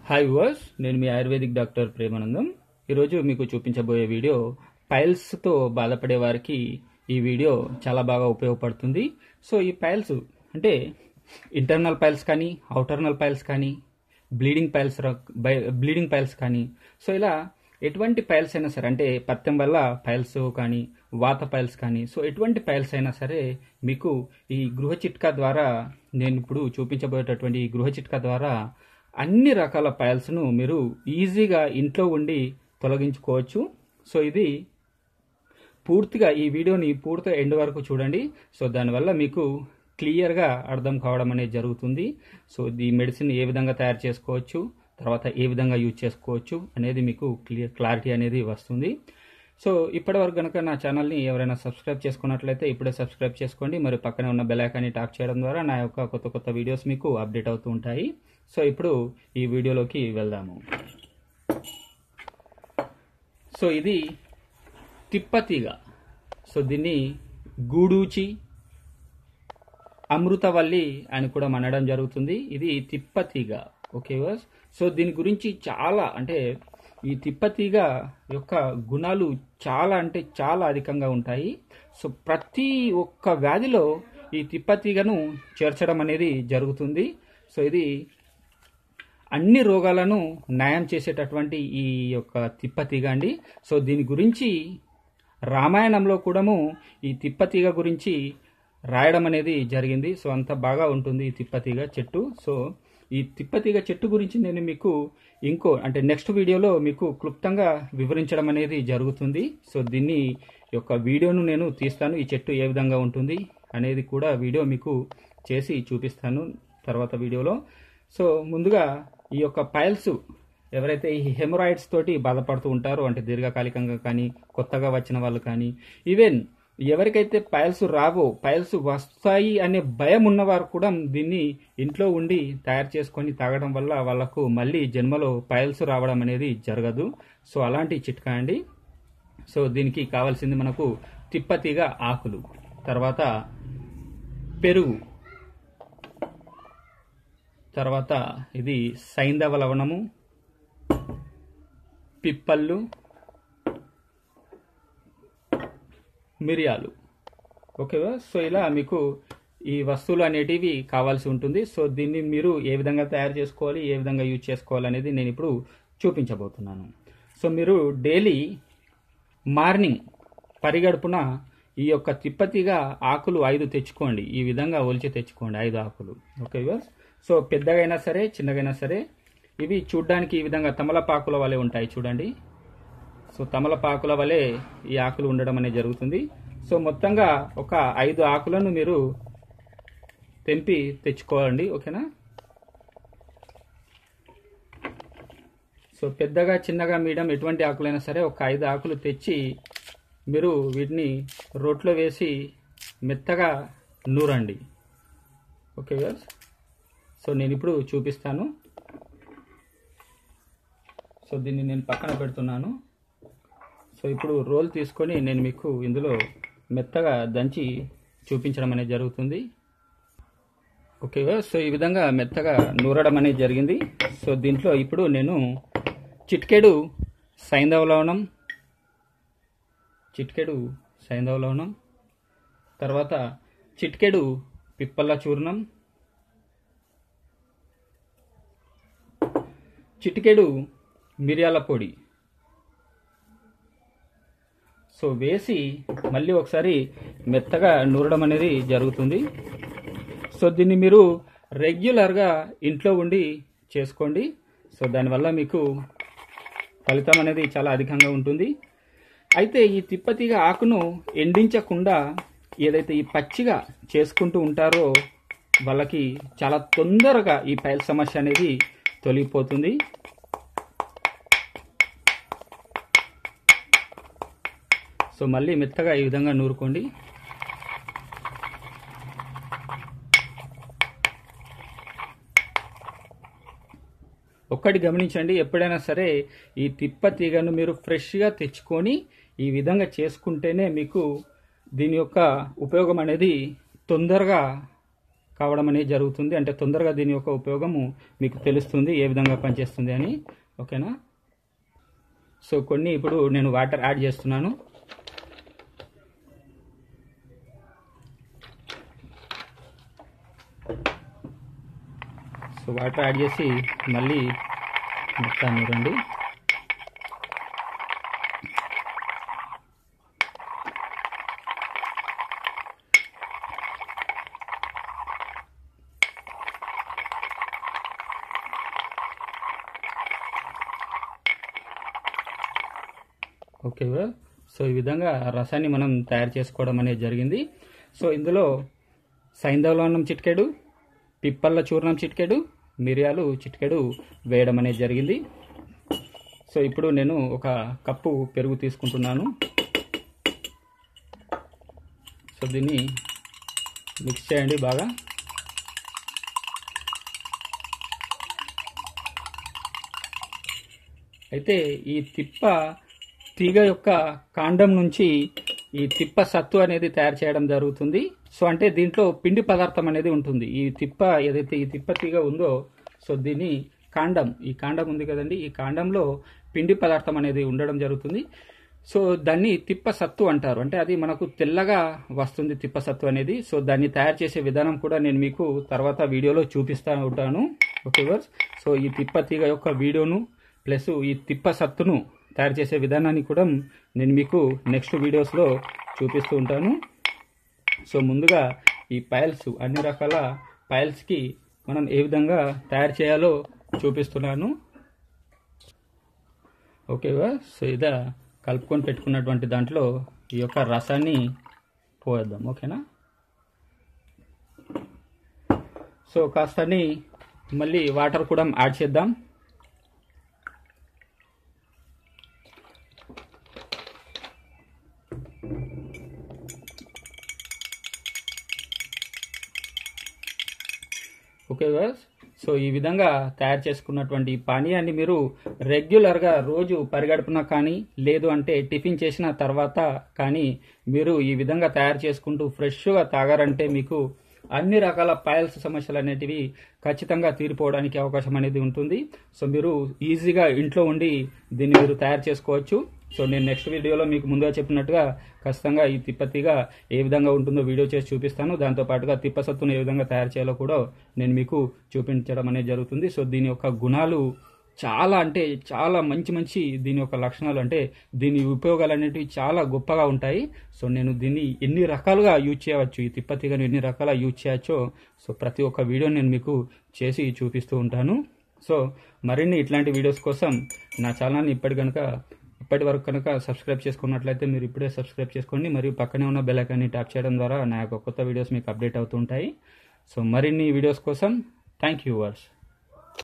Hi viewers, నేను మీ ayurvedic doctor Premanandam. ఈరోజు మీకు చూపించబోయే వీడియో పైల్స్తో బాధపడే వారికి ఈ వీడియో చాలా బాగా ఉపయోగపడుతుంది. సో ఈ పైల్స్ అంటే ఇంటర్నల్ పైల్స్ కానీ, అవుటర్నల్ పైల్స్ కానీ, బ్లీడింగ్ పైల్స్ కానీ, సో ఇలా ఎటువంటి పైల్స్ అయినా సరే, అంటే పత్యం వల్ల పైల్స్ కానీ, వాత పైల్స్ కానీ, సో ఎటువంటి పైల్స్ అయినా సరే మీకు ఈ గృహ చిట్కా ద్వారా, నేను ఇప్పుడు చూపించబోయేటటువంటి ఈ గృహ చిట్కా ద్వారా అన్ని రకాల పైల్స్ను మీరు ఈజీగా ఇంట్లో ఉండి తొలగించుకోవచ్చు. సో ఇది పూర్తిగా ఈ వీడియోని పూర్తిగా ఎండ్ వరకు చూడండి. సో దానివల్ల మీకు క్లియర్గా అర్థం కావడం అనేది జరుగుతుంది. సో ఈ మెడిసిన్ ఏ విధంగా తయారు చేసుకోవచ్చు, తర్వాత ఏ విధంగా యూజ్ చేసుకోవచ్చు అనేది మీకు క్లారిటీ అనేది వస్తుంది. సో ఇప్పటి వరకు కనుక నా ఛానల్ని ఎవరైనా సబ్స్క్రైబ్ చేసుకున్నట్లయితే ఇప్పుడే సబ్స్క్రైబ్ చేసుకోండి. మరి పక్కనే ఉన్న బెల్ ఐకాన్ని ట్యాప్ చేయడం ద్వారా నా యొక్క కొత్త కొత్త వీడియోస్ మీకు అప్డేట్ అవుతూ ఉంటాయి. సో ఇప్పుడు ఈ వీడియోలోకి వెళ్దాము. సో ఇది తిప్పతీగ. సో దీన్ని గూడూచి, అమృతవల్లి అని కూడా అనడం జరుగుతుంది. ఇది తిప్పతీగ. Okay was. సో దీని గురించి చాలా, అంటే ఈ తిప్పతీగ యొక్క గుణాలు చాలా అంటే చాలా అధికంగా ఉంటాయి. సో ప్రతి ఒక్క వ్యాధిలో ఈ తిప్పతీగను చేర్చడం అనేది జరుగుతుంది. సో ఇది అన్ని రోగాలను నయం చేసేటటువంటి ఈ యొక్క తిప్పతీగ అండి. సో దీని గురించి రామాయణంలో కూడాము ఈ తిప్పతీగ గురించి రాయడం అనేది జరిగింది. సో అంత బాగా ఉంటుంది ఈ తిప్పతీగ చెట్టు. సో ఈ తిప్పతీగ చెట్టు గురించి నేను మీకు అంటే నెక్స్ట్ వీడియోలో మీకు క్లుప్తంగా వివరించడం అనేది జరుగుతుంది. సో దీన్ని యొక్క వీడియోను నేను తీస్తాను. ఈ చెట్టు ఏ విధంగా ఉంటుంది అనేది కూడా వీడియో మీకు చేసి చూపిస్తాను తర్వాత వీడియోలో. సో ముందుగా ఈ యొక్క పైల్స్, ఎవరైతే ఈ హెమరాయిడ్స్ తోటి బాధపడుతూ ఉంటారో, అంటే దీర్ఘకాలికంగా కానీ, కొత్తగా వచ్చిన వాళ్ళు కానీ, ఈవెన్ ఎవరికైతే పైల్స్ రావో, పైల్స్ వస్తాయి అనే భయం ఉన్నవారు కూడా దీన్ని ఇంట్లో ఉండి తయారు చేసుకొని తాగడం వల్ల వాళ్ళకు మళ్ళీ జన్మలో పైల్స్ రావడం అనేది జరగదు. సో అలాంటి చిట్కా అండి. సో దీనికి కావాల్సింది మనకు తిప్పతీగ ఆకులు, తర్వాత పెరుగు, తర్వాత ఇది సైంధవ లవణము, పిప్పళ్ళు, మిరియాలు. ఓకేవా. సో ఇలా మీకు ఈ వస్తువులు అనేటివి కావాల్సి ఉంటుంది. సో దీన్ని మీరు ఏ విధంగా తయారు చేసుకోవాలి, ఏ విధంగా యూజ్ చేసుకోవాలి అనేది నేను ఇప్పుడు చూపించబోతున్నాను. సో మీరు డైలీ మార్నింగ్ పరిగడుపున ఈ యొక్క తిప్పతీగ ఆకులు 5 తెచ్చుకోండి. ఈ విధంగా ఒలిచి తెచ్చుకోండి 5 ఆకులు. ఓకేవా. సో పెద్దగైనా సరే, చిన్నగైనా సరే, ఇవి చూడ్డానికి ఈ విధంగా తమలపాకుల వలె ఉంటాయి చూడండి. సో తమలపాకుల వలె ఈ ఆకులు ఉండడం అనేది జరుగుతుంది. సో మొత్తంగా ఒక 5 ఆకులను మీరు తెంపి తెచ్చుకోవాలండి. ఓకేనా. సో పెద్దగా, చిన్నగా, మీడియం ఎటువంటి ఆకులైనా సరే ఒక 5 ఆకులు తెచ్చి మీరు వీటిని రోట్లో వేసి మెత్తగా నూరండి. Okay guys. సో నేను ఇప్పుడు చూపిస్తాను. సో దీన్ని నేను పక్కన పెడుతున్నాను. సో ఇప్పుడు రోల్ తీసుకొని నేను మీకు ఇందులో మెత్తగా దంచి చూపించడం అనేది జరుగుతుంది. ఓకేగా. సో ఈ విధంగా మెత్తగా నూరడం అనేది జరిగింది. సో దీంట్లో ఇప్పుడు నేను చిటికెడు సైంధవ లవణం, తర్వాత చిటికెడు పిప్పళ్ళ చూర్ణం, చిటికెడు మిరియాల పొడి సో వేసి మళ్ళీ ఒకసారి మెత్తగా నూరడం అనేది జరుగుతుంది. సో దీన్ని మీరు రెగ్యులర్గా ఇంట్లో ఉండి చేసుకోండి. సో దానివల్ల మీకు ఫలితం అనేది చాలా అధికంగా ఉంటుంది. అయితే ఈ తిప్పతీగ ఆకును ఎండించకుండా ఏదైతే ఈ పచ్చిగా చేసుకుంటూ ఉంటారో వాళ్ళకి చాలా తొందరగా ఈ పైల్ సమస్య అనేది తొలగిపోతుంది. సో మళ్ళీ మెత్తగా ఈ విధంగా నూరుకోండి. ఒక్కటి గమనించండి, ఎప్పుడైనా సరే ఈ తిప్పతీగను మీరు ఫ్రెష్గా తెచ్చుకొని ఈ విధంగా చేసుకుంటేనే మీకు దీని యొక్క ఉపయోగం అనేది తొందరగా కావడం అనేది జరుగుతుంది. అంటే తొందరగా దీని యొక్క ఉపయోగము మీకు తెలుస్తుంది ఏ విధంగా పనిచేస్తుంది అని. ఓకేనా? సో కొన్ని ఇప్పుడు నేను వాటర్ యాడ్ చేస్తున్నాను. సో వాటర్ యాడ్ చేసి మళ్ళీ మొత్తాన్ని రండి. ఓకే, సో ఈ విధంగా రసాన్ని మనం తయారు చేసుకోవడం అనేది జరిగింది. సో ఇందులో సైంధవ చిటికెడు, పిప్పళ్ళ చూర్ణం చిటికెడు, మిరియాలు చిటికెడు వేయడం అనేది జరిగింది. సో ఇప్పుడు నేను ఒక కప్పు పెరుగు తీసుకుంటున్నాను. సో దీన్ని మిక్స్ చేయండి బాగా. అయితే ఈ తిప్ప తీగ యొక్క కాండం నుంచి ఈ తిప్ప సత్తు అనేది తయారు చేయడం జరుగుతుంది. సో అంటే దీంట్లో పిండి పదార్థం అనేది ఉంటుంది. ఈ తిప్ప ఏదైతే ఈ తిప్ప తీగ ఉందో, సో దీని కాండం, ఈ కాండం ఉంది కదండి, ఈ కాండంలో పిండి పదార్థం అనేది ఉండడం జరుగుతుంది. సో దాన్ని తిప్ప సత్తు అంటారు. అంటే అది మనకు తెల్లగా వస్తుంది తిప్ప సత్తు అనేది. సో దాన్ని తయారు చేసే విధానం కూడా నేను మీకు తర్వాత వీడియోలో చూపిస్తూ ఉంటాను. Okay verse. సో ఈ తిప్ప తీగ యొక్క వీడియోను ప్లస్ ఈ తిప్ప సత్తును తయారు చేసే విధానాన్ని కూడా నేను మీకు నెక్స్ట్ వీడియోస్లో చూపిస్తూ ఉంటాను. సో ముందుగా ఈ పైల్స్, అన్ని రకాల పైల్స్కి మనం ఏ విధంగా తయారు చేయాలో చూపిస్తున్నాను. ఓకేవా? సో ఇదా కలుపుకొని పెట్టుకున్నటువంటి దాంట్లో ఈ యొక్క రసాన్ని పోయేద్దాం. ఓకేనా? సో కాస్తని మళ్ళీ వాటర్ కూడా యాడ్ చేద్దాం. Okay bus. సో ఈ విధంగా తయారు చేసుకున్నటువంటి పానీయాన్ని మీరు రెగ్యులర్గా రోజు పరిగడుపున కానీ లేదు అంటే టిఫిన్ చేసిన తర్వాత కానీ మీరు ఈ విధంగా తయారు చేసుకుంటూ ఫ్రెష్గా తాగారంటే మీకు అన్ని రకాల పైల్స్ సమస్యలు అనేటివి ఖచ్చితంగా తీరిపోవడానికి అవకాశం అనేది ఉంటుంది. సో మీరు ఈజీగా ఇంట్లో ఉండి దీన్ని మీరు తయారు చేసుకోవచ్చు. సో నేను నెక్స్ట్ వీడియోలో మీకు ముందుగా చెప్పినట్టుగా ఖచ్చితంగా ఈ తిప్పతిగా ఏ విధంగా ఉంటుందో వీడియో చేసి చూపిస్తాను. దాంతోపాటుగా తిప్ప సత్తును ఏ విధంగా తయారు చేయాలో కూడా నేను మీకు చూపించడం అనేది జరుగుతుంది. సో దీని యొక్క గుణాలు చాలా అంటే చాలా మంచి దీని యొక్క లక్షణాలు, అంటే దీని ఉపయోగాలు అనేటివి చాలా గొప్పగా ఉంటాయి. సో నేను దీన్ని ఎన్ని రకాలుగా యూజ్ చేయవచ్చు, ఈ తిప్పతిగను ఎన్ని రకాలుగా యూజ్ చేయవచ్చో సో ప్రతి ఒక్క వీడియో నేను మీకు చేసి చూపిస్తూ ఉంటాను. సో మరిన్ని ఇట్లాంటి వీడియోస్ కోసం నా ఛానల్ని ఇప్పటి వరకు కనుక సబ్స్క్రైబ్ చేసుకున్నట్లయితే మీరు ఇప్పుడే సబ్స్క్రైబ్ చేసుకోండి. మరియు పక్కనే ఉన్న బెల్ ఐకాన్ని ట్యాప్ చేయడం ద్వారా నా యొక్క కొత్త వీడియోస్ మీకు అప్డేట్ అవుతుంటాయి. సో మరిన్ని వీడియోస్ కోసం థ్యాంక్ యూ వర్స్.